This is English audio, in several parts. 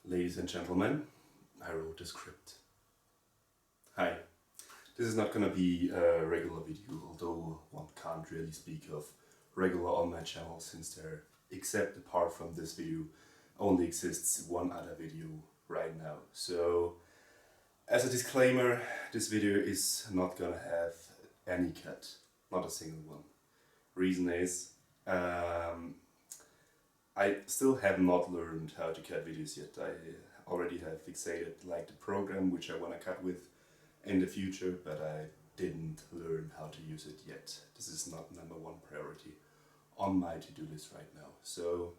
Ladies and gentlemen, I wrote a script. Hi, this is not gonna be a regular video, although one can't really speak of regular on my channel since there, except apart from this video, only exists one other video right now. So, as a disclaimer, this video is not gonna have any cut, not a single one. Reason is, I still have not learned how to cut videos yet. I already have fixated like the program which I want to cut with in the future, but I didn't learn how to use it yet. This is not number one priority on my to-do list right now. So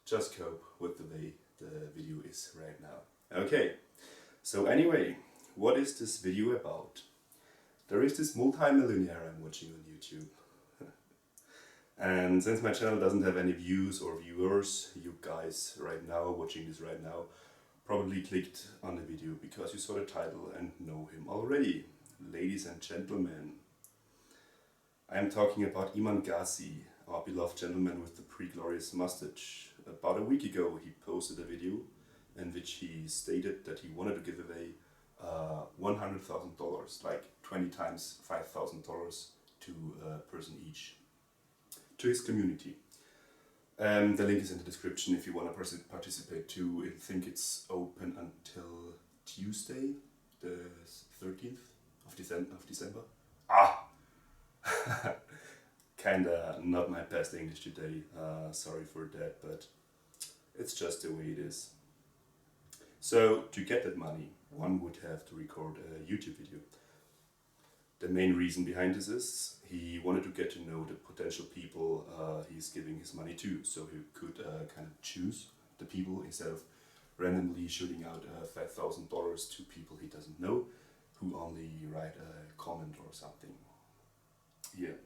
just cope with the way the video is right now. Okay, so anyway, what is this video about? There is this multi-millionaire I'm watching on YouTube. And since my channel doesn't have any views or viewers, you guys right now, watching this right now, probably clicked on the video because you saw the title and know him already. Ladies and gentlemen, I am talking about Iman Gadzhi, our beloved gentleman with the pre-glorious mustache. About a week ago he posted a video in which he stated that he wanted to give away $100,000, like 20 times $5,000 to a person each, to his community. The link is in the description if you want to participate too. I think it's open until Tuesday, the 13th of December. Kinda not my best English today, sorry for that, but it's just the way it is. So to get that money, one would have to record a YouTube video. The main reason behind this is he wanted to get to know the potential people he's giving his money to, so he could kind of choose the people instead of randomly shooting out $5,000 to people he doesn't know, who only write a comment or something. Yeah.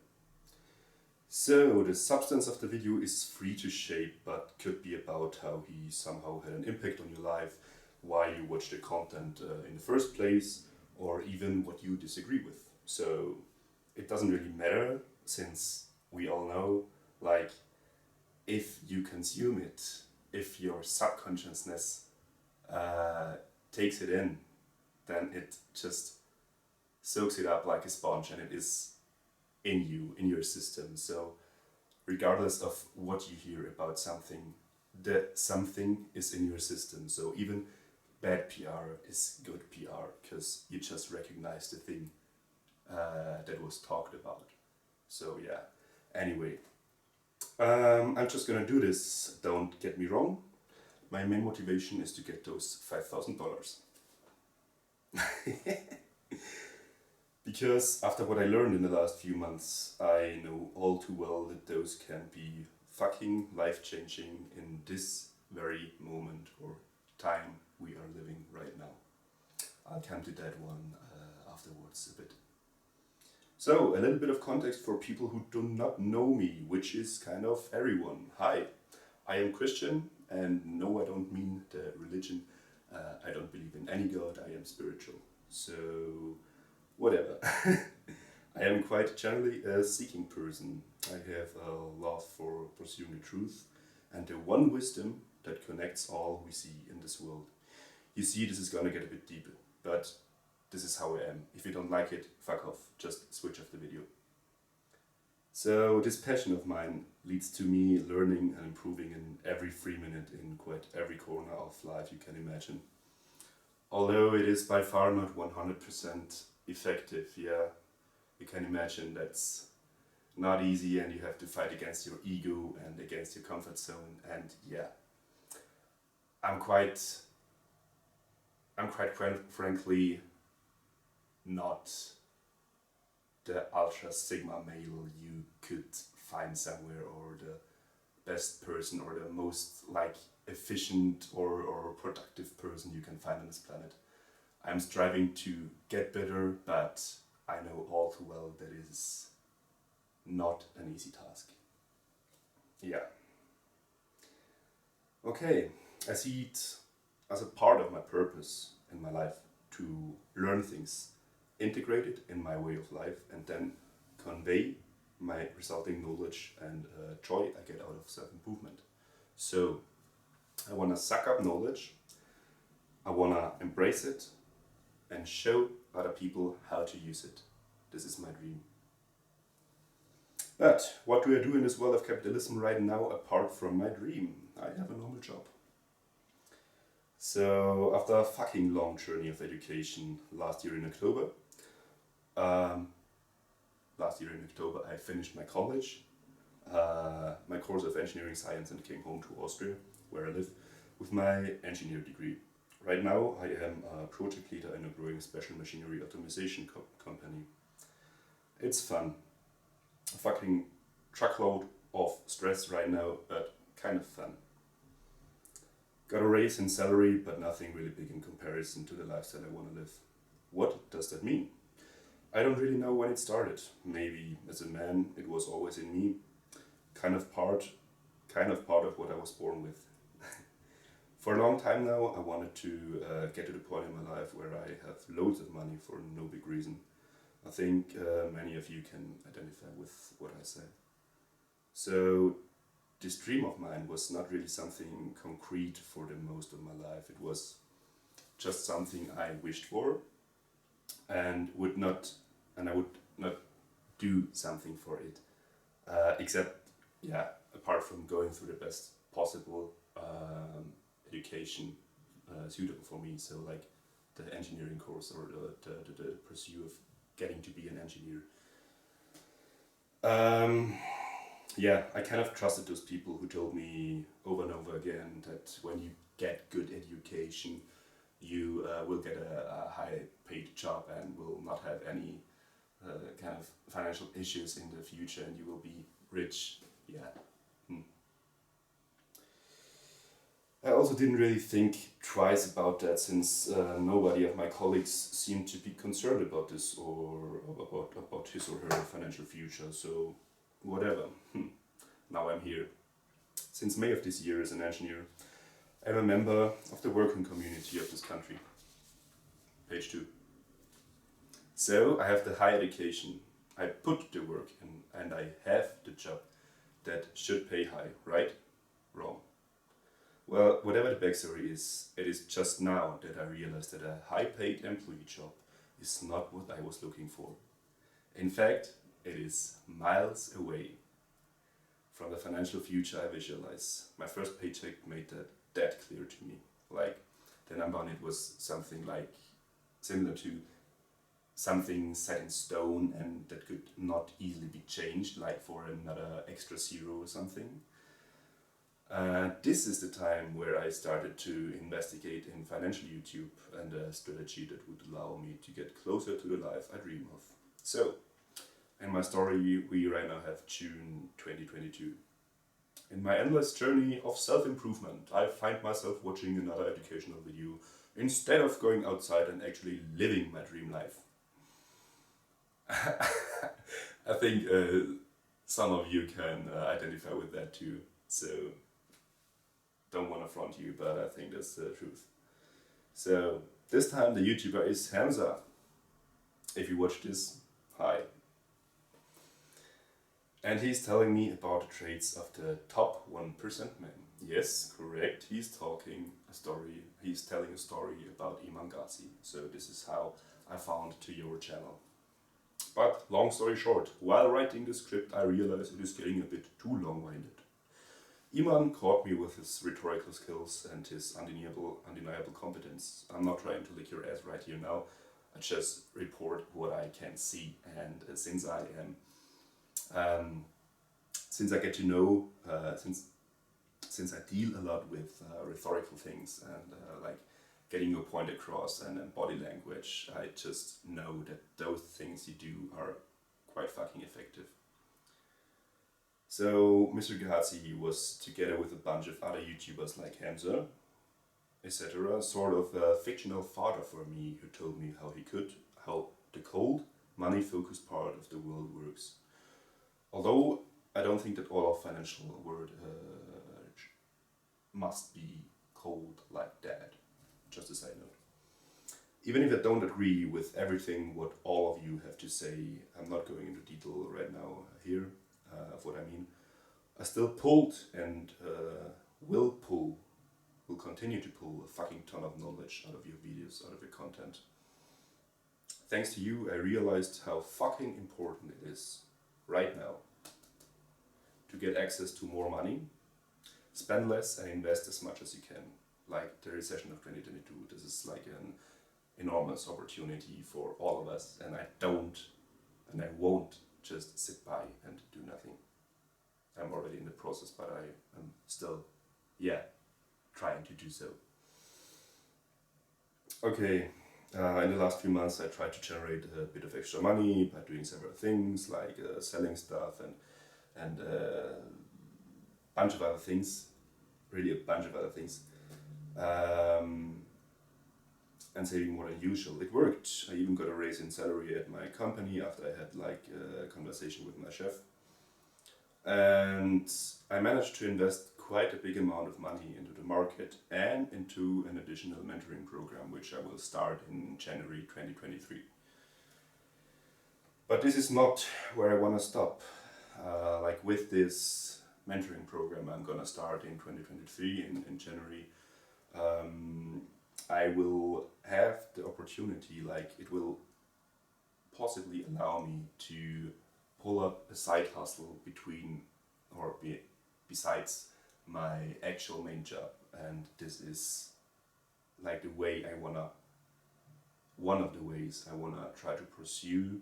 So the substance of the video is free to shape, but could be about how he somehow had an impact on your life, why you watch the content in the first place, or even what you disagree with. So it doesn't really matter, since we all know, like, if you consume it, if your subconsciousness takes it in, then it just soaks it up like a sponge and it is in you, in your system. So regardless of what you hear about something, the something is in your system. So even bad PR is good PR, because you just recognize the thing that was talked about. So yeah, anyway, I'm just gonna do this, don't get me wrong. My main motivation is to get those $5,000. Because after what I learned in the last few months, I know all too well that those can be fucking life-changing in this very moment or time we are living right now. I'll come to that one afterwards a bit. So, a little bit of context for people who do not know me, which is kind of everyone. Hi, I am Christian, and no, I don't mean the religion. I don't believe in any god, I am spiritual. So, whatever. I am quite generally a seeking person. I have a love for pursuing the truth and the one wisdom that connects all we see in this world. You see, this is gonna get a bit deeper, but this is how I am. If you don't like it, fuck off. Just switch off the video. So this passion of mine leads to me learning and improving in every free minute in quite every corner of life you can imagine. Although it is by far not 100% effective, yeah, you can imagine that's not easy and you have to fight against your ego and against your comfort zone, and yeah, I'm quite frankly not the ultra sigma male you could find somewhere, or the best person, or the most like efficient or productive person you can find on this planet. I'm striving to get better, but I know all too well that it is not an easy task. Yeah. Okay, I see it as a part of my purpose in my life to learn things, integrate it in my way of life, and then convey my resulting knowledge and joy I get out of self-improvement. So I want to suck up knowledge I wanna embrace it and show other people how to use it. This is my dream. But what do I do in this world of capitalism right now apart from my dream? I have a normal job. So after a fucking long journey of education last year in October, I finished my college, my course of engineering science, and came home to Austria, where I live, with my engineer degree. Right now I am a project leader in a growing special machinery automation company. It's fun. A fucking truckload of stress right now, but kind of fun. Got a raise in salary, but nothing really big in comparison to the lifestyle I want to live. What does that mean? I don't really know when it started. Maybe as a man, it was always in me, kind of part of what I was born with. For a long time now, I wanted to get to the point in my life where I have loads of money for no big reason. I think many of you can identify with what I say. So this dream of mine was not really something concrete for the most of my life. It was just something I wished for and I would not do something for it. Except, apart from going through the best possible education suitable for me. So like the engineering course or the pursuit of getting to be an engineer. I kind of trusted those people who told me over and over again that when you get good education, you will get a high paid job and will not have any kind of financial issues in the future and you will be rich. I also didn't really think twice about that since nobody of my colleagues seemed to be concerned about this or about his or her financial future, so whatever. Now I'm here. Since May of this year as an engineer, I'm a member of the working community of this country. Page 2. So I have the high education, I put the work in, and I have the job that should pay high, right? Wrong. Well, whatever the backstory is, it is just now that I realized that a high-paid employee job is not what I was looking for. In fact, it is miles away from the financial future I visualize. My first paycheck made that clear to me. Like, the number on it was something like similar to something set in stone and that could not easily be changed, like for another extra zero or something. This is the time where I started to investigate in financial YouTube and a strategy that would allow me to get closer to the life I dream of. So, in my story, we right now have June 2022. In my endless journey of self-improvement, I find myself watching another educational video instead of going outside and actually living my dream life. I think some of you can identify with that too, so don't want to front you, but I think that's the truth. So this time the YouTuber is Hamza. If you watch this, hi. And he's telling me about the traits of the top 1% men. Yes, correct, he's telling a story about Iman Gadzhi. So this is how I found to your channel. But long story short, while writing the script I realized it is getting a bit too long-winded. Iman caught me with his rhetorical skills and his undeniable competence. I'm not trying to lick your ass right here now, I just report what I can see, and since I get to know, since I deal a lot with rhetorical things and like getting your point across and body language, I just know that those things you do are quite fucking effective. So Mr. Gadzhi was together with a bunch of other YouTubers like Hamza, etc., sort of a fictional father for me who told me how the cold, money-focused part of the world works. Although I don't think that all of financial world must be cold like that, just a side note. Even if I don't agree with everything what all of you have to say, I'm not going into detail right now here of what I mean. I still pulled and will pull will continue to pull a fucking ton of knowledge out of your videos, out of your content. Thanks to you, I realized how fucking important it is right now to get access to more money, spend less and invest as much as you can. Like the recession of 2022, this is like an enormous opportunity for all of us, and I don't and I won't just sit by and do nothing. I'm already in the process, but I am still, trying to do so. Okay, in the last few months I tried to generate a bit of extra money by doing several things like selling stuff and bunch of other things, really a bunch of other things, and saving more than usual. It worked. I even got a raise in salary at my company after I had like a conversation with my chef. And I managed to invest quite a big amount of money into the market and into an additional mentoring program, which I will start in January 2023. But this is not where I want to stop. Like with this mentoring program I'm gonna start in 2023 in January, I will have the opportunity, like it will possibly allow me to pull up a side hustle besides my actual main job, and this is like one of the ways I wanna try to pursue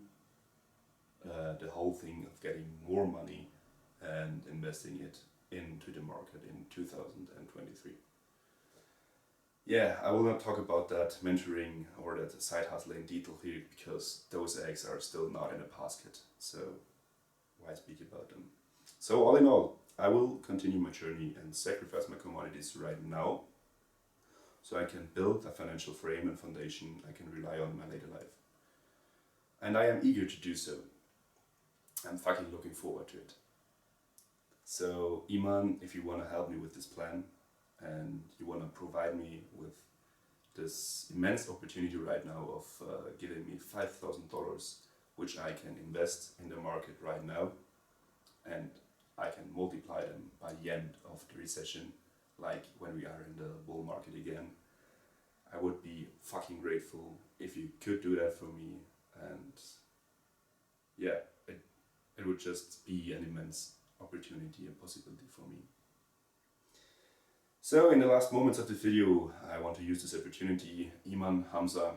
the whole thing of getting more money and investing it into the market in 2023. Yeah, I will not talk about that mentoring or that side hustle in detail here because those eggs are still not in a basket, so why speak about them? So all in all, I will continue my journey and sacrifice my commodities right now so I can build a financial frame and foundation I can rely on in my later life. And I am eager to do so. I'm fucking looking forward to it. So Iman, if you want to help me with this plan and you want to provide me with this immense opportunity right now of giving me $5,000, which I can invest in the market right now, and I can multiply them by the end of the recession, like when we are in the bull market again, I would be fucking grateful if you could do that for me. And yeah, it would just be an immense opportunity and possibility for me. So in the last moments of the video, I want to use this opportunity. Iman, Hamza,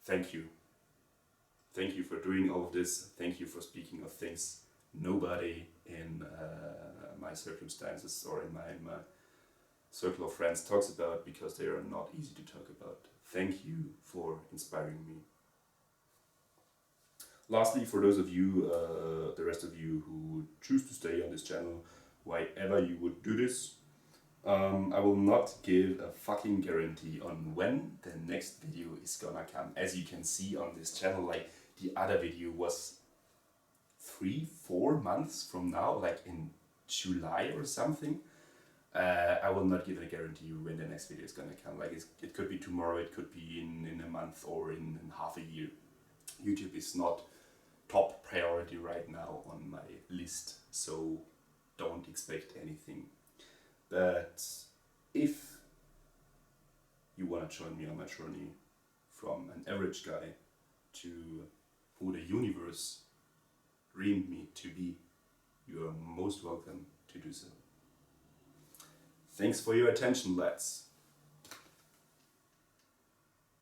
thank you. Thank you for doing all of this. Thank you for speaking of things nobody in my circumstances or in my circle of friends talks about, because they are not easy to talk about. Thank you for inspiring me. Lastly, for those of you, the rest of you who choose to stay on this channel, whenever you would do this, I will not give a fucking guarantee on when the next video is gonna come. As you can see on this channel, like the other video was 3-4 months from now, like in July or something. I will not give a guarantee when the next video is gonna come. Like it could be tomorrow, it could be in a month or in half a year. YouTube is not top priority right now on my list, so don't expect anything. But if you want to join me on my journey from an average guy to who the universe dreamed me to be, you are most welcome to do so. Thanks for your attention, lads.